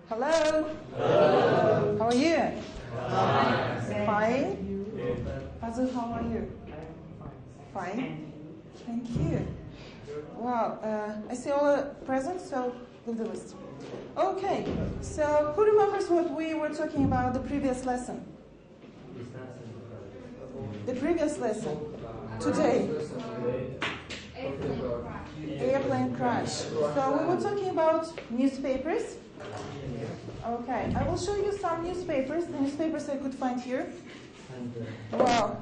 Hello. Hello. How are you? Fine. Fazıl, how are you? Fine. Thank you. Wow. I see all present, so give the list. Okay. So who remembers what we were talking about the previous lesson? The previous lesson. Today. Airplane crash. So we were talking about newspapers. Okay, I will show you some newspapers, the newspapers I could find here. Wow.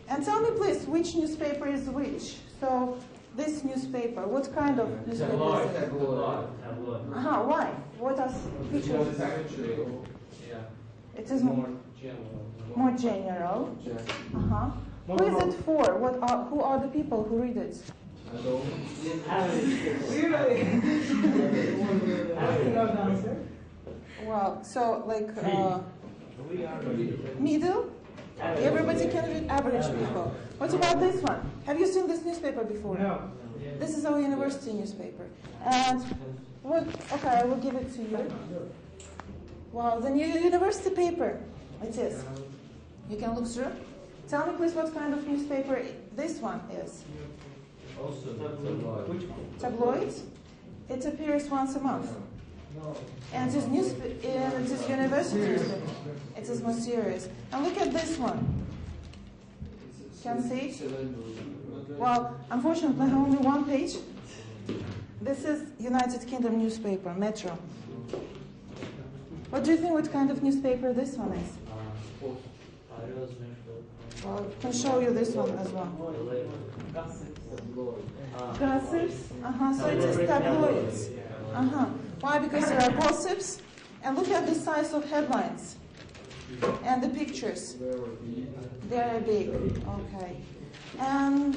And tell me please, which newspaper is which? So, this newspaper, what kind of newspaper is it? Why? What are features? It is more general. Who is it for? Who are the people who read it? Wow, so like middle? Everybody can read, average people. What about this one? Have you seen this newspaper before? No. This is our university newspaper. And what? Okay, I will give it to you. Wow, the new university paper. It is. You can look through. Tell me please what kind of newspaper this one is. Also tabloid. Tabloid? It appears once a month. And it is university newspaper. It is more serious. And look at this one. Can you see? Well, unfortunately, only one page. This is United Kingdom newspaper, Metro. What do you think? What kind of newspaper this one is? Well, I can show you this one as well. Gossips. So it is tabloids. Why? Because there are gossips. And look at the size of headlines. And the pictures. They are big. Okay. And,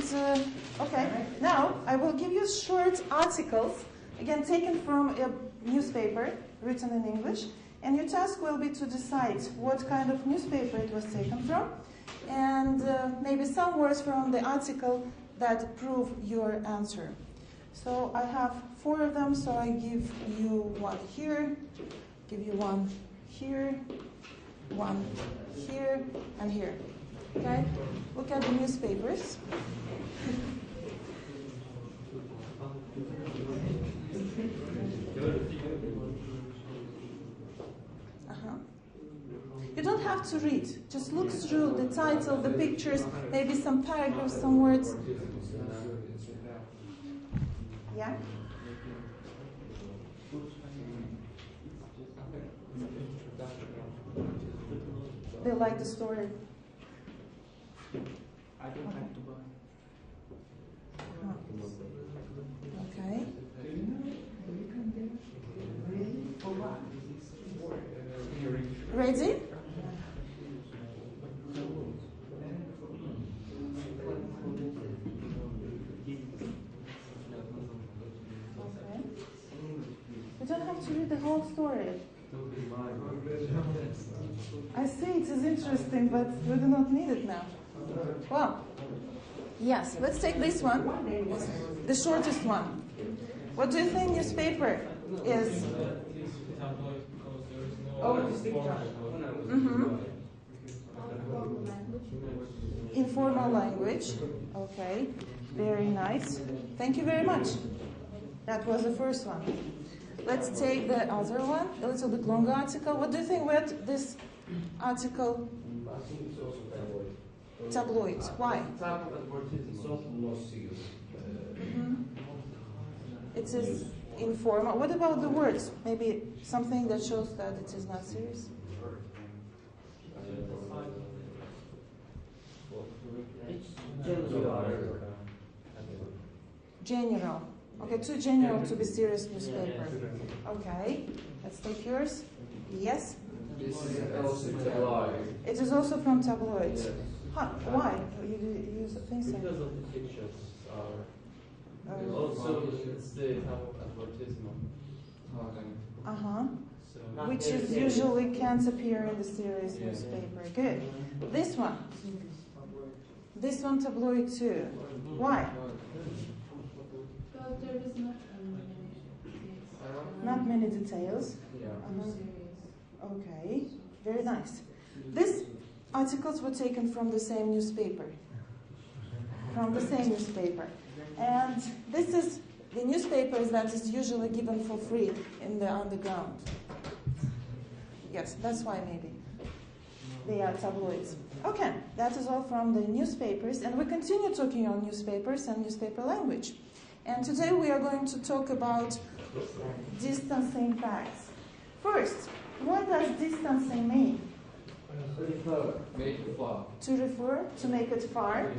okay. Now, I will give you short articles, again, taken from a newspaper, written in English. And your task will be to decide what kind of newspaper it was taken from. And maybe some words from the article that prove your answer. So I have 4 of them, so I give you one here, give you one here, one here, and here. Okay? Look at the newspapers. You don't have to read. Just look through the title, the pictures, maybe some paragraphs, some words. Yeah? They like the story. I don't have to buy. Okay. Ready? You don't have to read the whole story. I see it is interesting, but we do not need it now. Well, yes, let's take this one, the shortest one. What do you think newspaper is? Informal language. Okay, very nice. Thank you very much. That was the first one. Let's take the other one, a little bit longer article. What do you think about this article? I think it's also tabloid. Tabloid. Why? It is informal. What about the words? Maybe something that shows that it is not serious? General. Okay, too general to be serious newspaper. Okay, let's take yours. Yes? This is also tabloid. It is also from tabloid. Why? You think so? Because of the pictures are also it's the type of advertisement. So Which is usually can't appear in the serious newspaper. Good. This one. This one tabloid too. Why? Because there is Not many details. Yeah. Okay, very nice. These articles were taken from the same newspaper. From the same newspaper. And this is the newspapers that is usually given for free in the underground. Yes, that's why maybe. They are tabloids. Okay, that is all from the newspapers. And we continue talking on newspapers and newspaper language. And today we are going to talk about distancing facts. First, what does distancing mean? Make it far. To refer, to make it far,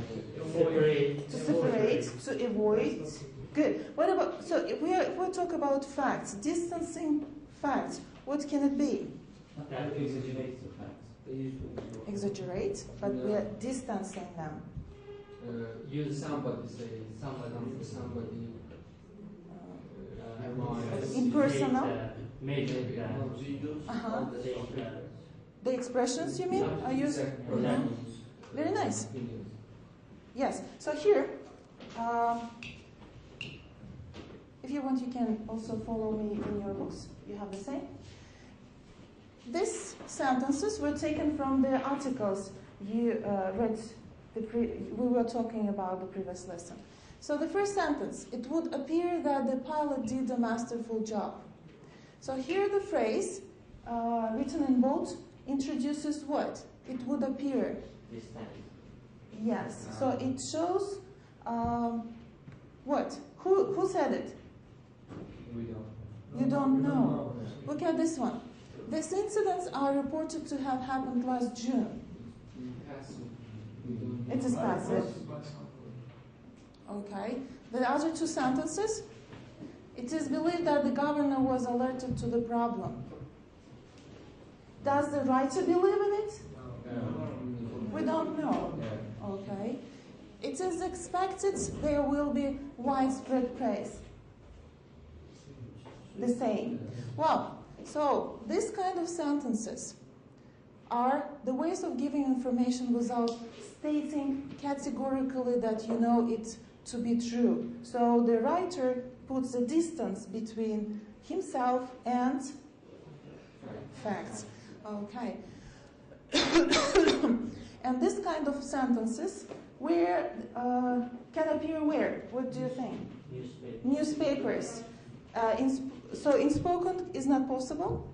Separate. to separate, to avoid. Good. What about, so if we talk about facts, distancing facts, what can it be? That exaggerates the facts. Exaggerate, but we are distancing them. Use somebody, say somebody. Impersonal. Make Uh-huh. The expressions you mean are used? Very nice. Yes. So here, if you want, you can also follow me in your books. You have the same. These sentences were taken from the articles you read. We were talking about the previous lesson. So the first sentence, it would appear that the pilot did a masterful job. So here the phrase, written in bold, introduces what? It would appear. Yes. So it shows what? Who said it? We don't. You don't know. Look at this one. These incidents are reported to have happened last June. It is passive. Okay. The other two sentences. It is believed that the governor was alerted to the problem. Does the writer believe in it? We don't know. Okay. It is expected there will be widespread praise. The same. Well, so these kind of sentences are the ways of giving information without stating categorically that you know it to be true. So the writer puts a distance between himself and facts. Okay. And this kind of sentences can appear where? What do you think? Newspapers. So in spoken is not possible?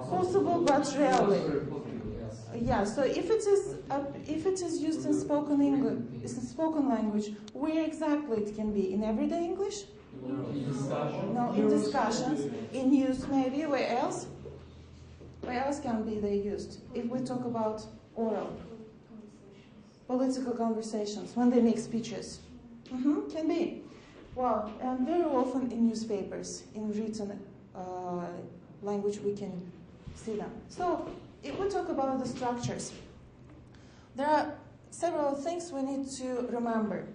Possible, but rarely. Yeah. So if it is used in spoken English, in spoken language, where exactly it can be? In everyday English? No, in discussions, in news maybe. Where else? Where else can be they used? If we talk about oral, political conversations, when they make speeches, can be. Well, and very often in newspapers, in written language, we can see them. So, if we talk about the structures, there are several things we need to remember.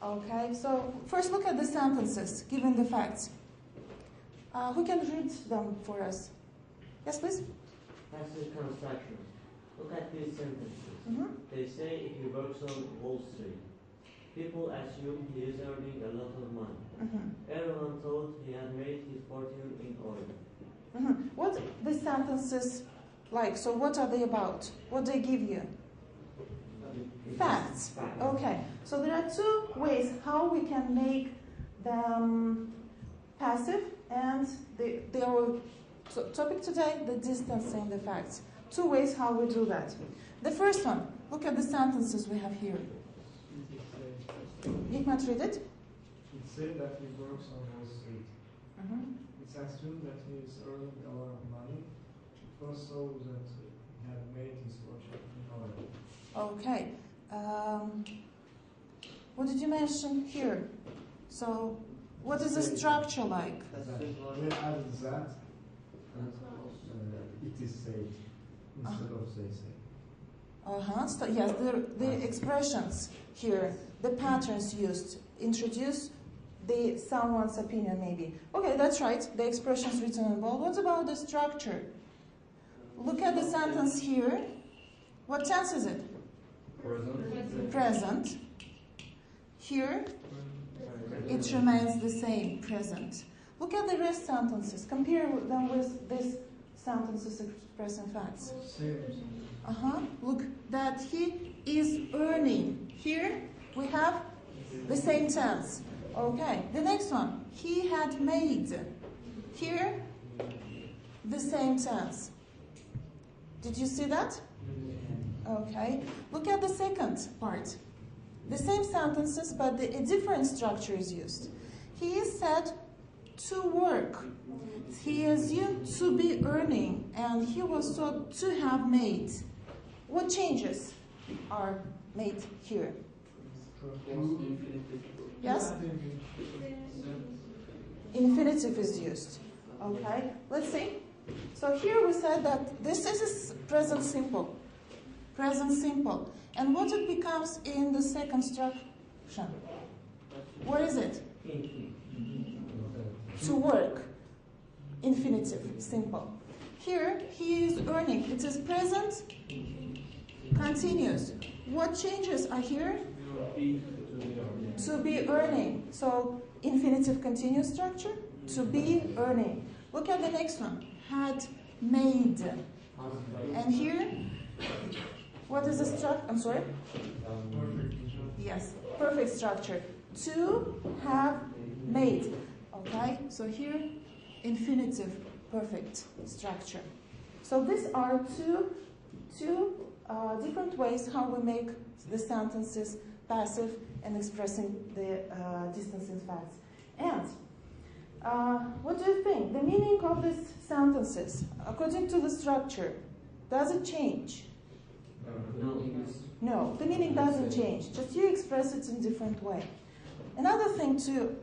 Okay, so first look at the sentences, given the facts. Who can read them for us? Yes, please? Passive constructions. Look at these sentences. They say he works on Wall Street. People assume he is earning a lot of money. Everyone thought he had made his fortune in oil. What the sentences like? So what are they about? What they give you? Facts. Okay. So there are two ways how we can make them passive, and our topic today, the distancing the facts. Two ways how we do that. The first one, look at the sentences we have here. Hikmet, read it. It said that he works on Wall Street. It's assumed that he is earning a lot of money. It was so that he had made his fortune in oil. Okay. What did you mention here? So, what is the structure like? Then added that, it is said, instead of they say. So, yes, the expressions here, the patterns used, introduce someone's opinion maybe. Okay, that's right, the expressions written in bold. What about the structure? Look at the sentence here. What tense is it? Present. Here, it remains the same, present. Look at the rest sentences. Compare them with this sentences expressing facts? Same. Look, that he is earning. Here we have the same tense. Okay, the next one. He had made. Here, the same tense. Did you see that? Okay. Look at the second part. The same sentences, but a different structure is used. He is said to work. He assumed to be earning, and he was thought to have made. What changes are made here? Yes? Infinitive is used. Okay, let's see. So here we said that this is present simple. Present simple. And what it becomes in the second structure? What is it? To work. Infinitive, simple. Here, he is earning. It is present continuous. What changes are here? To be earning. So, infinitive continuous structure. To be earning. Look at the next one. Had made. And here, what is the structure? I'm sorry? Yes, perfect structure. To have made. Okay, so here, infinitive, perfect structure. So these are two different ways how we make the sentences passive and expressing the distancing facts. And what do you think? The meaning of these sentences, according to the structure, does it change? No, the meaning doesn't change. Just you express it in a different way. Another thing to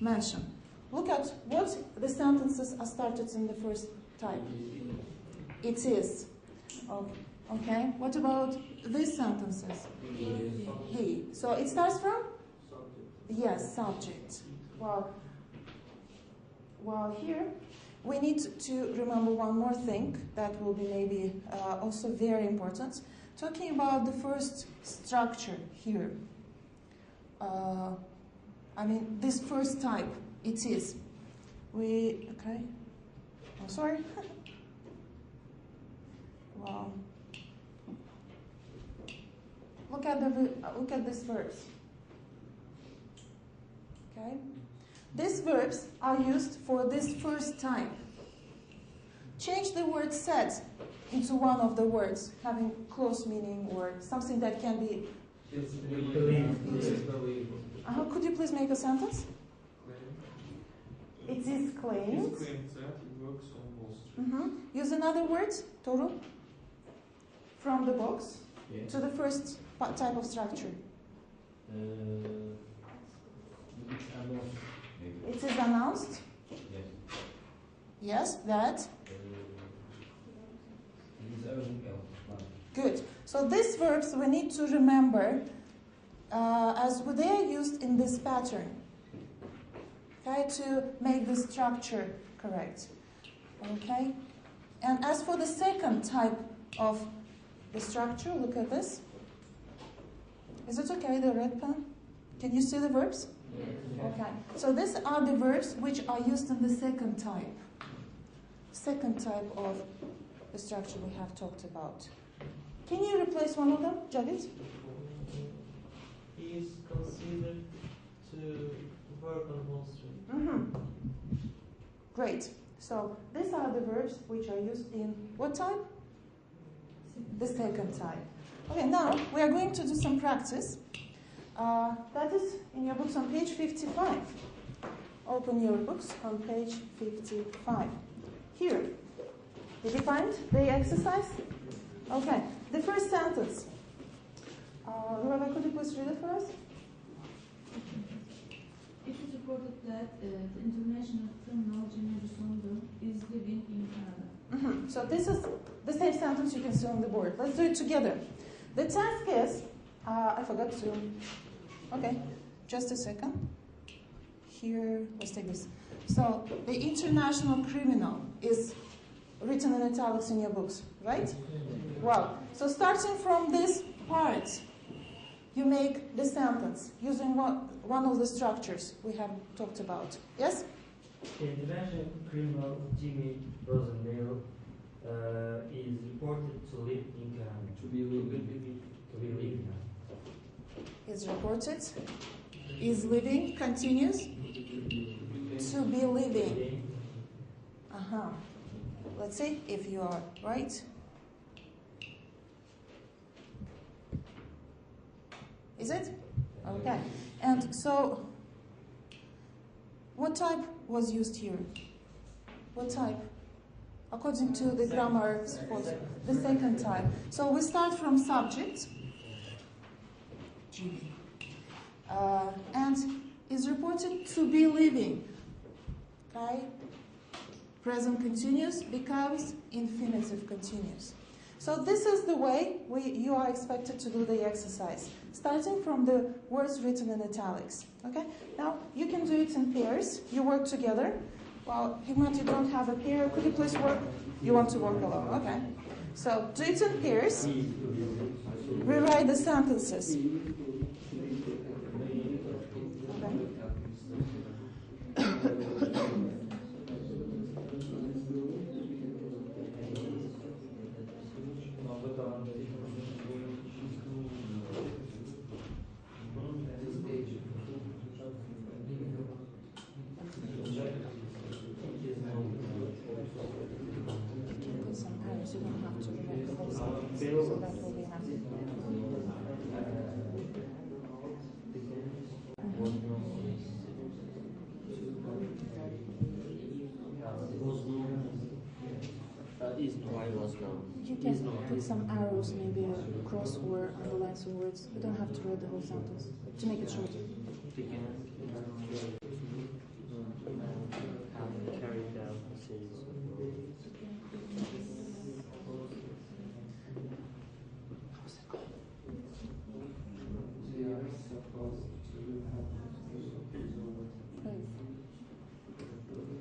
mention. Look at what the sentences are started in the first type. It is. Okay. What about these sentences? He. So it starts from? Yes, subject. Well, here we need to remember one more thing that will be maybe also very important. Talking about the first structure here. This first type, it is. Okay. I'm sorry. Wow. Look at this verbs. Okay. These verbs are used for this first type. Change the word said into one of the words having close meaning or something that can be. It's believed. Could you please make a sentence? It is claimed. It's claimed that he works on Wall Street. Use another word, Toru, from the box to the first type of structure. It is announced. Yes, that. Good. So these verbs we need to remember as they are used in this pattern. Okay, to make the structure correct. Okay. And as for the second type of the structure, look at this. Is it okay, the red pen? Can you see the verbs? Okay. So these are the verbs which are used in the second type. Second type of the structure we have talked about. Can you replace one of them, Javid? He is considered to work on Wall Street. Great. So these are the verbs which are used in what type? The second type. Okay, now we are going to do some practice. That is in your books on page 55. Open your books on page 55. Here. Did you find the exercise? Okay. The first sentence. Lorena, could you please read it for us? It is reported that the international criminal Venera Vekilova is living in Canada. So this is the same sentence you can see on the board. Let's do it together. The task is, I forgot to, okay, just a second. Here, let's take this. So the international criminal is written in italics in your books, right? Well, so starting from this part, you make the sentence using one of the structures we have talked about. Yes? The international criminal Jimmy Rosenthal is reported to live in Canada. To be living. Is reported, is living, continues, to be living. Let's see if you are right. Is it? Okay. And so, what type was used here? What type? According to the grammar, the second type. So we start from subject, and is reported to be living. Okay? Present continuous becomes infinitive continuous. So this is the way you are expected to do the exercise, starting from the words written in italics. Okay? Now, you can do it in pairs. You work together. Well, Hikmat, you don't have a pair. Could you please work? You want to work alone. Okay. So, do it in pairs. Rewrite the sentences. You can put some arrows, maybe a cross or underline some words. You don't have to read the whole sentence to make it shorter.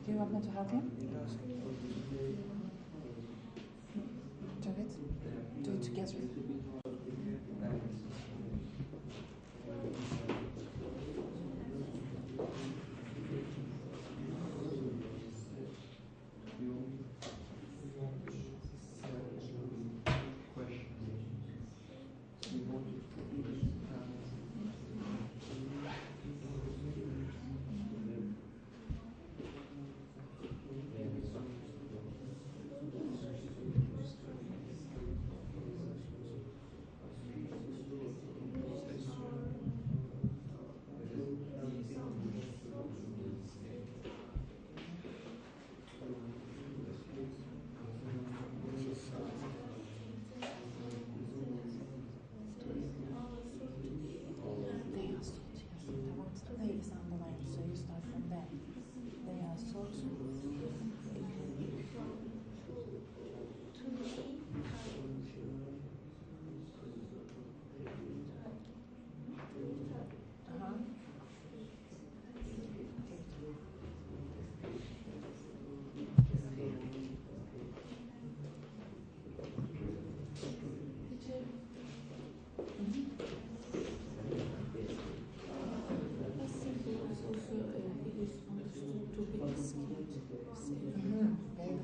Do you want me to help you? Do it together.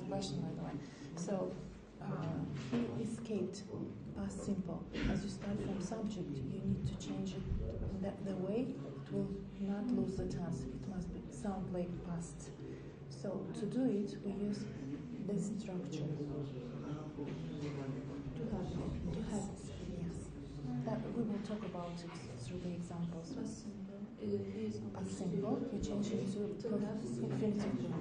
Question, by the way. So, he escaped, past simple. As you start from subject, you need to change it the way it will not lose the tense. It must sound like past. So, to do it, we use this structure. To have, yes. That we will talk about it through the examples. Past simple, you change it to infinitive.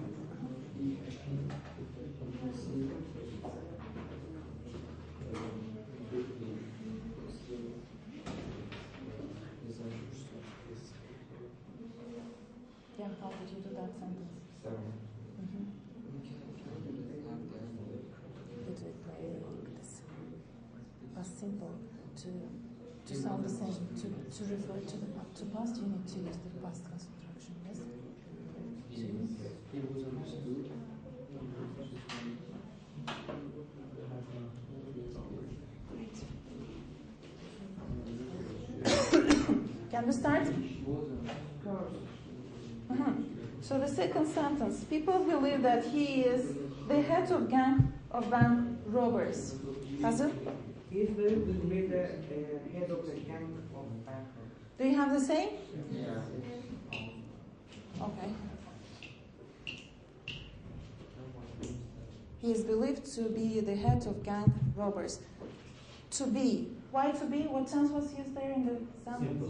Yeah, how did you do that sentence? You do it like this. Past simple to sound the same. To refer to past, you need to use the past construction. Yes. Can we start? So the second sentence, people believe that he is the head of gang of bank robbers. Hazır? He is believed to be the head of the gang of bank robbers. Do you have the same? Yeah. Okay. He is believed to be the head of gang robbers. To be. Why to be? What tense was used there in the sentence?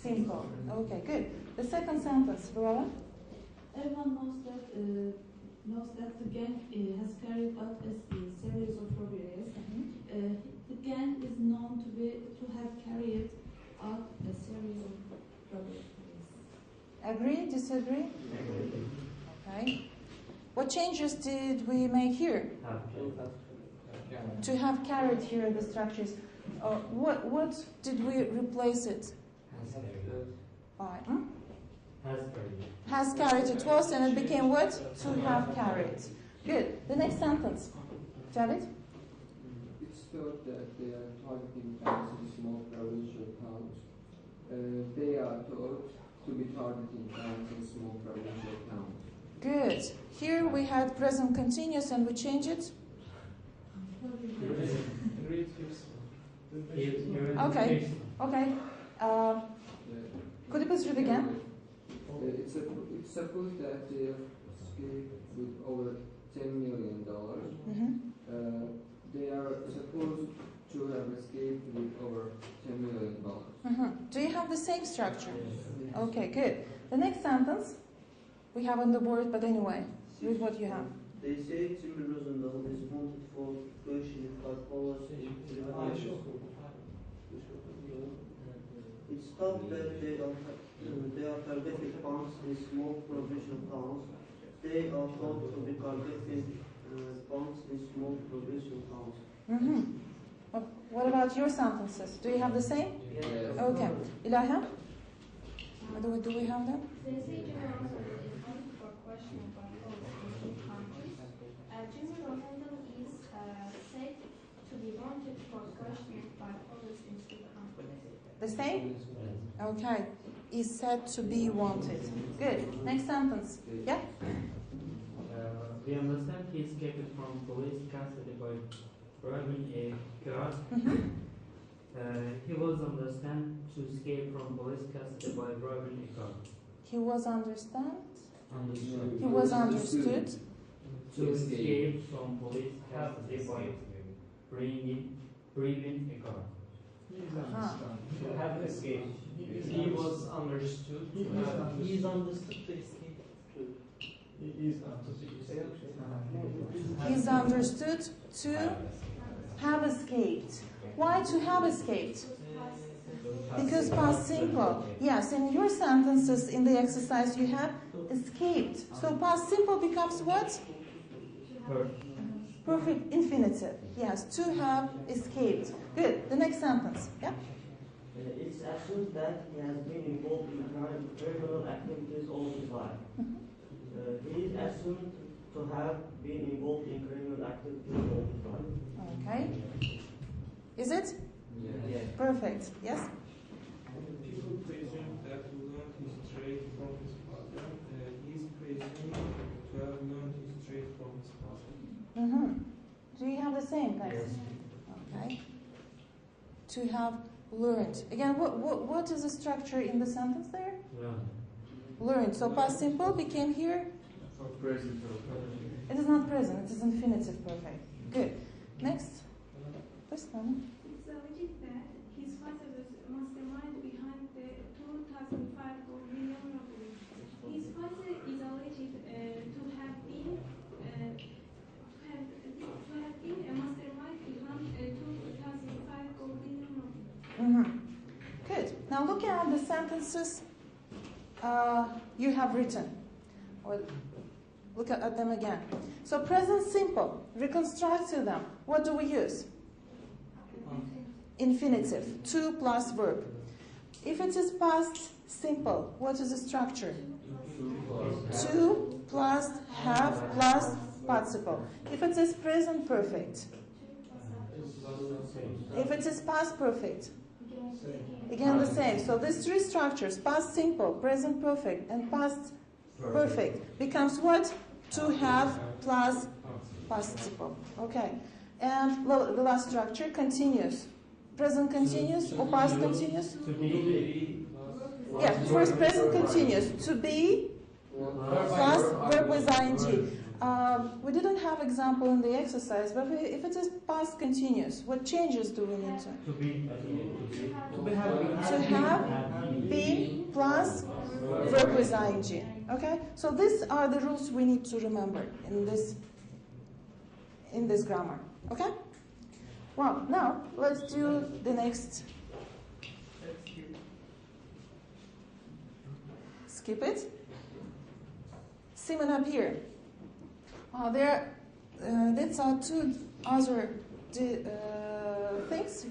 Simple. Okay, good. The second sentence, Laura? Everyone knows that the gang has carried out a series of robberies. The gang is known to have carried out a series of robberies. Agree? Disagree? Okay. What changes did we make here? To have carried here the structures. What did we replace it by? Has carried it was, and it became what? To have carried. Good. The next sentence. Javid? It's thought that they are targeting banks in small provincial towns. They are thought to be targeting banks in small provincial towns. Good. Here we had present continuous and we change it. Okay. Okay. Could you please read again? It's supposed that they have escaped with over $10 million. They are supposed to have escaped with over $10 million. Do you have the same structure? Okay, good. The next sentence we have on the board, but anyway, read what you have. They say Timmy Rosendahl is wanted for coercion by policy. It's thought that they are targeting banks in small provincial towns. They are thought to be targeting banks in small provincial towns. What about your sentences? Do you have the same? Yes. Okay. Ilaha? Do we have them? They say Jimmy Rosenthal is wanted for questioning by police in two countries. Jimmy Rosenthal is said to be wanted for questioning by police in two countries. The same? Okay. Is said to be wanted. Good. Next sentence. Yeah? We understand he escaped from police custody by robbing a car. He was understood to escape from police custody by robbing a car. He was understood to escape from police custody by bringing a car. To have escaped. He was understood. He is understood to escape. He's understood to have escaped. Why to have escaped? Because past simple. Yes, in your sentences in the exercise you have escaped. So past simple becomes what? Perfect infinitive. Yes, to have escaped. Good. The next sentence. Yeah? It's assumed that he has been involved in criminal activities all his life. He is assumed to have been involved in criminal activities all his life. Okay. Is it? Yes. Perfect. Yes? People presume that he learned his trade from his father. He is presumed to have learned his trade from his father. Do you have the same, guys? Okay. To have learned. Again, what is the structure in the sentence there? Learned. So past simple became here? Present. It is not present. It is infinitive perfect. Good. Next. This one. It's alleged that his father was mastermind behind the 2005 million robbery. His father is alleged to have been a mastermind behind 2005 million robbery. Good. Now look at the sentences you have written. Well, look at them again. So present simple. Reconstruct to them. What do we use? Infinitive. To plus verb. If it is past simple, what is the structure? To plus have plus participle. If it is present perfect. If it is past perfect. Again the same. So these three structures, past simple, present perfect, and past Perfect. Becomes what? To have plus participle. Okay. And the last structure, continuous. Present continuous or past continuous? To be. Yeah, first present continuous. To be plus verb with ing. We didn't have example in the exercise, but if it is past continuous, what changes do we need to? To have been plus verb with ing. Okay? So these are the rules we need to remember in this grammar. Okay? Well, now let's do the next. Skip it. Simon up here. There are two other things.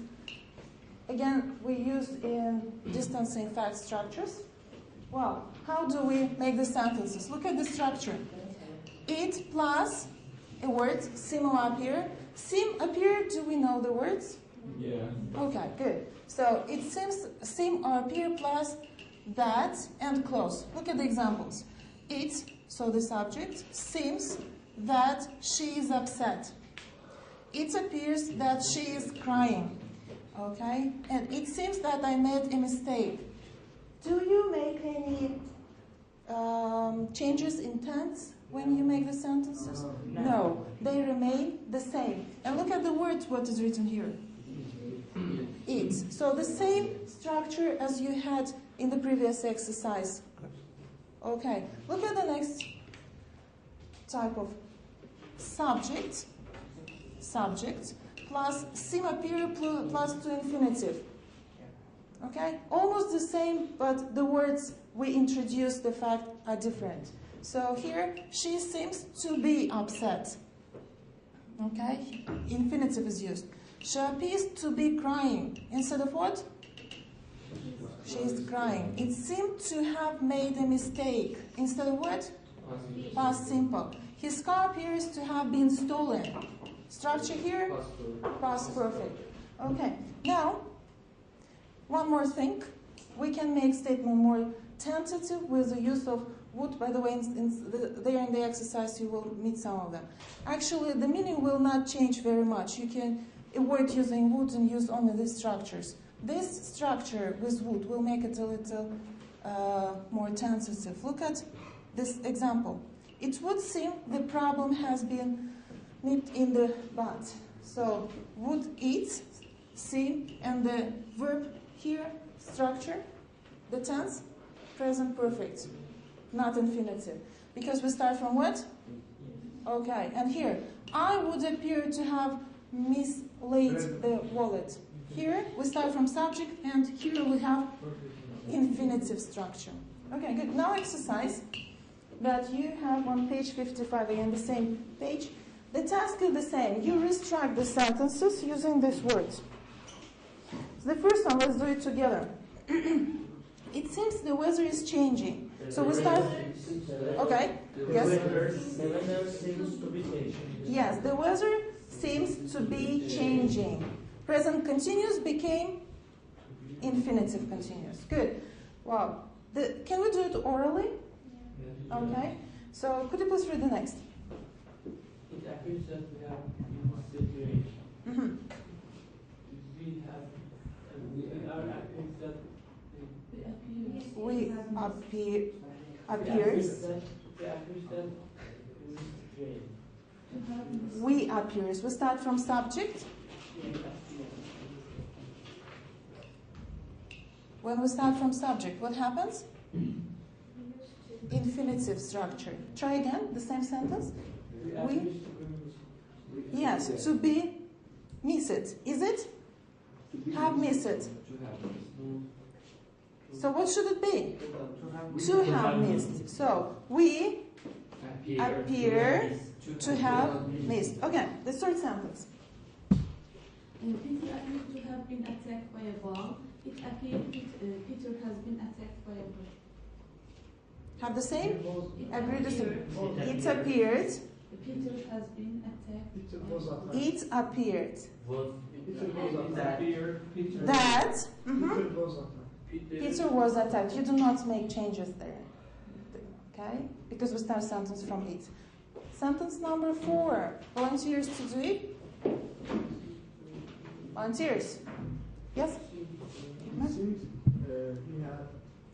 Again, we use in distancing fact structures. Well, how do we make the sentences? Look at the structure. It plus a word, sim will appear. Sim appear, do we know the words? Yeah. Okay, good. So it seems sim or appear plus that and close. Look at the examples. It, so the subject, seems that she is upset. It appears that she is crying. Okay? And it seems that I made a mistake. Do you make any changes in tense when you make the sentences? No. They remain the same. And look at the words, what is written here. It. So the same structure as you had in the previous exercise. Okay. Look at the next type of subject plus sim appear plus to infinitive. Okay? Almost the same, but the words we introduce the fact are different. So here, she seems to be upset. Okay? Infinitive is used. She appears to be crying. Instead of what? She is crying. It seemed to have made a mistake. Instead of what? Past simple. His car appears to have been stolen. Structure here? Past perfect. Okay. Now, one more thing. We can make statement more tentative with the use of would. By the way, there in the exercise you will meet some of them. Actually, the meaning will not change very much. You can avoid using would and use only these structures. This structure with would will make it a little more tentative. Look at this example. It would seem the problem has been nipped in the bud. So, would eat, see, and the verb here, structure, the tense, present perfect, not infinitive. Because we start from what? Okay, and here, I would appear to have mislaid the wallet. Here, we start from subject, and here we have infinitive structure. Okay, good. Now exercise that you have on page 55, again, the same page. The task is the same. You restruct the sentences using these words. So the first one, let's do it together. It seems the weather is changing. So we start... Okay, yes? The weather seems to be changing. Yes, the weather seems to be changing. Present continuous became infinitive continuous. Good. Wow. Can we do it orally? Okay. So could you please read the next? It appears that we have a situation. Mm-hmm. We are appears that We appears. it appears that We appears. We start from subject. When we start from subject, what happens? Infinitive structure. Try again, the same sentence. We. Yes, to be, miss it. Is it? Have miss it. So what should it be? To have missed. So we appear to have missed. Okay, the third sentence. Peter appeared to have been attacked by a ball. It appeared Peter has been attacked by a ball. Have the same? Agree the same. It appeared. Peter has been attacked. It appeared. Peter That was attacked. Peter was attacked. You do not make changes there. Okay, because we start sentence from it. Sentence number 4. Volunteers to do it? Volunteers? Yes?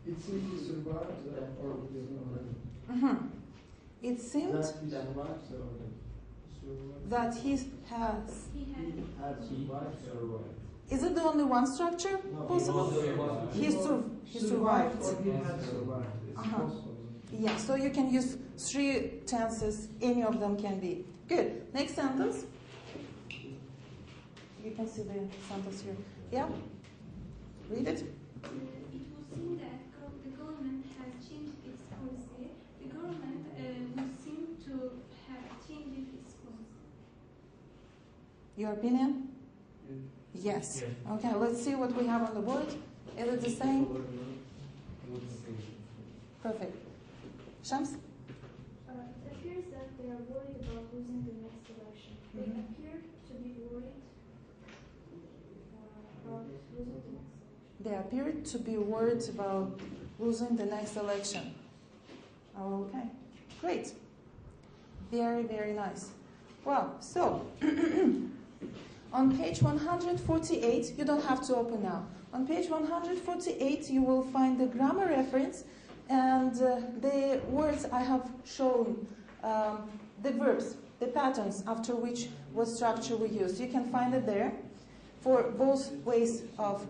It seems he survived or It seemed that he has. Is it the only one structure possible? He survived. Yeah, so you can use 3 tenses, any of them can be. Good. Next sentence. You can see the sentence here. Yeah? Read it. It would seem that the government has changed its policy. The government would seem to have changed its policy. Your opinion? Yes. Okay, let's see what we have on the board. Is it the same? Perfect. Shams? It appears that they are worried about losing the next election. They appear to be worried about losing the next election. They appear to be worried about losing the next election. Okay, great. Very, very nice. Well, so on page 148, you don't have to open now. On page 148, you will find the grammar reference and the words I have shown, the verbs, the patterns after which what structure we use. You can find it there for both ways of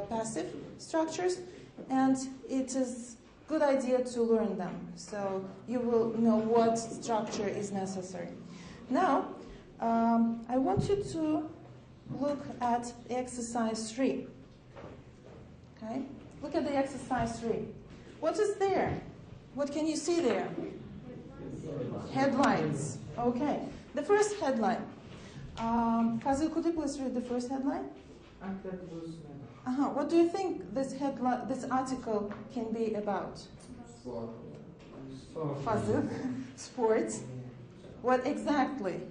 passive structures, and it is good idea to learn them so you will know what structure is necessary. Now, I want you to look at exercise 3. Okay, look at the exercise 3. What is there? What can you see there? Headlines. Okay, the first headline. Fazil, could you please read the first headline? What do you think this headline, this article can be about? Fazil, sports. What exactly?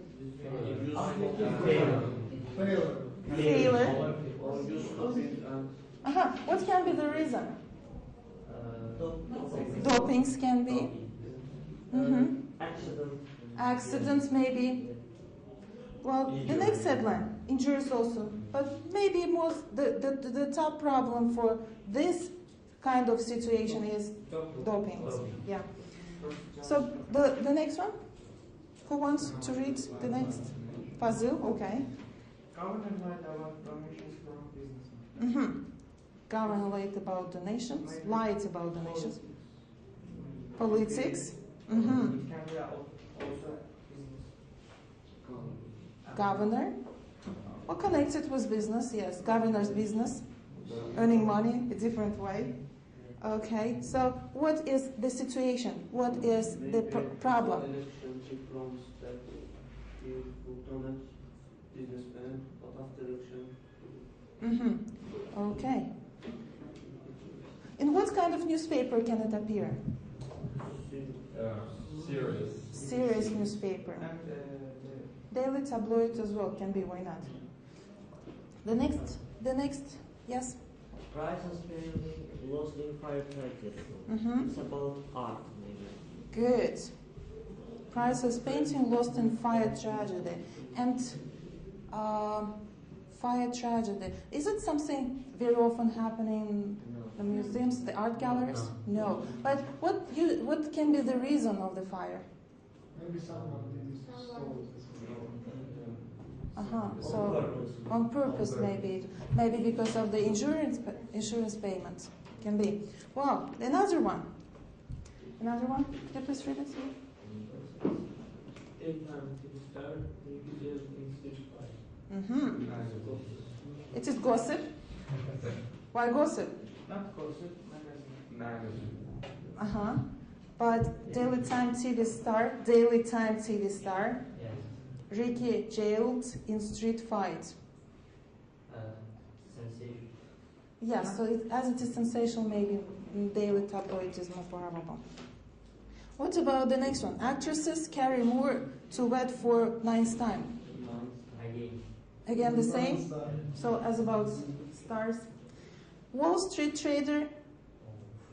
Failure. What can be the reason? Dopings can be. Accidents maybe. Well, the next headline, injuries also. But maybe the top problem for this kind of situation is doping. Yeah. So the next one? Who wants to read the next? Fazil, okay. Government lied about donations from business. Government lied about donations. Lied about donations. Politics. It can be also business. Governor. Well, connected with business, yes. Governor's business. Earning money a different way. Okay, so what is the situation? What is the problem? Okay. In what kind of newspaper can it appear? Serious newspaper. Daily tabloid as well can be, why not? The next, yes? Prices painting lost in fire tragedy. It's about art, maybe. Good. Prices painting lost in fire tragedy. And fire tragedy, is it something very often happening in the museums, the art galleries? No. But what can be the reason of the fire? Maybe someone did it stole. So on purpose, maybe because of the insurance payment, can be. Well, another one. Could you please read it? It is gossip. Why gossip? Not gossip, magazine. But Daily Time TV star. Ricky jailed in street fight. Sensation. Yeah, so as it is sensational, maybe in daily tabloid is more probable. What about the next one? Actresses carry more to wed for 9th time. Again the same? So as about stars. Wall Street trader.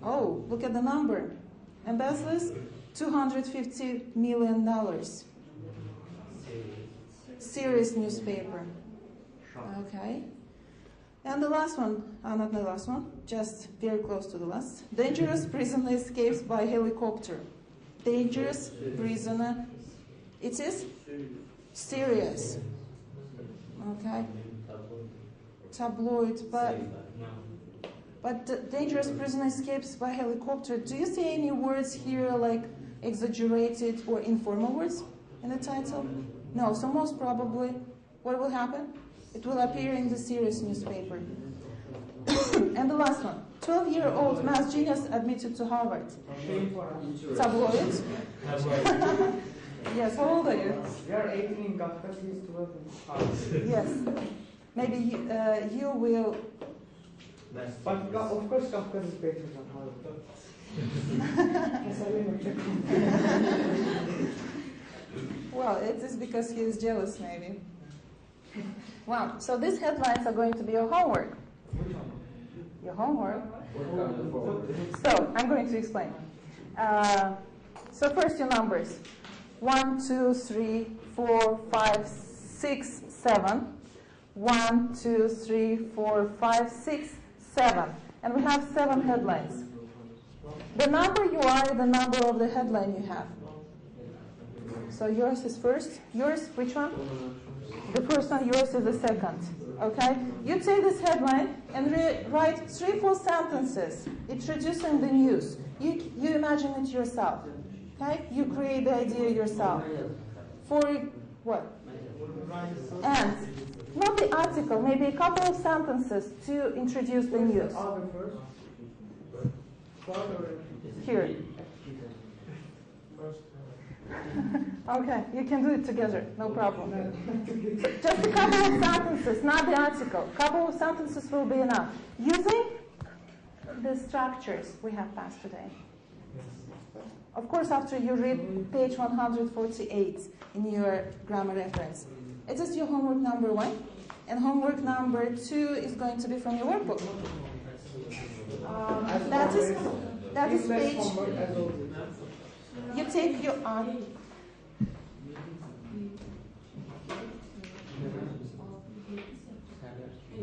Oh, look at the number. embezzles $250 million. Serious newspaper. Okay. And the last one, not the last one, just very close to the last. Dangerous prisoner escapes by helicopter. Dangerous prisoner. It is serious. Okay. Tabloid, but the dangerous prisoner escapes by helicopter. Do you see any words here like exaggerated or informal words in the title? No, so most probably what will happen? It will appear in the serious newspaper. And the last one, 12-year-old math genius admitted to Harvard. Tabloid. Yes, how old are you? We are 18 in Qafqaz, he is 12 in Harvard. Yes. Maybe you will... But of course Qafqaz is better than Harvard. Well, it is because he is jealous, maybe. Wow, so these headlines are going to be your homework. Your homework. So, I'm going to explain. So first your numbers. 1, 2, 3, 4, 5, 6, 7. 1, 2, 3, 4, 5, 6, 7. And we have 7 headlines. The number you are is the number of the headline you have. So yours is first. Yours, which one? The first one, yours is the second. Okay? You take this headline and write 3-4 sentences introducing the news. You imagine it yourself. Okay? You create the idea yourself. For what? And not the article, maybe a couple of sentences to introduce the news. Here. Okay, you can do it together, no problem. So just a couple of sentences, not the article. A couple of sentences will be enough. Using the structures we have passed today. Of course, after you read page 148 in your grammar reference. It is your homework number 1. And homework number 2 is going to be from your workbook. That is page... You take your...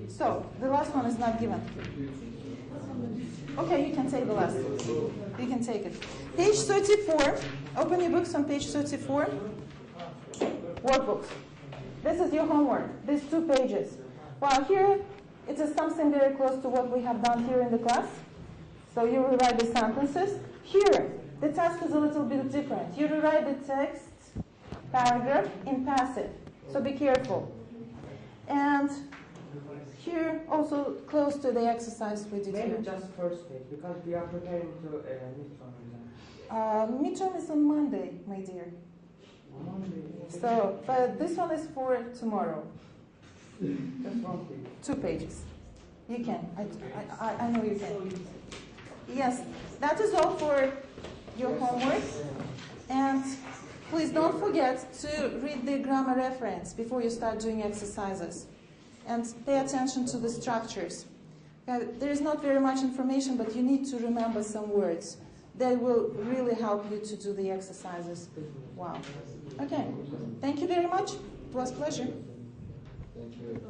So, the last one is not given. Okay, you can take the last. You can take it. Page 34. Open your books on page 34. Workbooks. This is your homework. These 2 pages. Well, here it is something very close to what we have done here in the class. So you rewrite the sentences. Here, the task is a little bit different. You rewrite the text paragraph in passive. So be careful. And here, also close to the exercise we did here. Maybe just first page, because we are preparing to midterm exam. Midterm is on Monday, my dear. So, but this one is for tomorrow. Just 1 page. 2 pages. You can. I know you can. Yes, that is all for your homework. And please don't forget to read the grammar reference before you start doing exercises. And pay attention to the structures. There is not very much information, but you need to remember some words. That will really help you to do the exercises. Wow. Okay. Thank you very much. It was a pleasure. Thank you.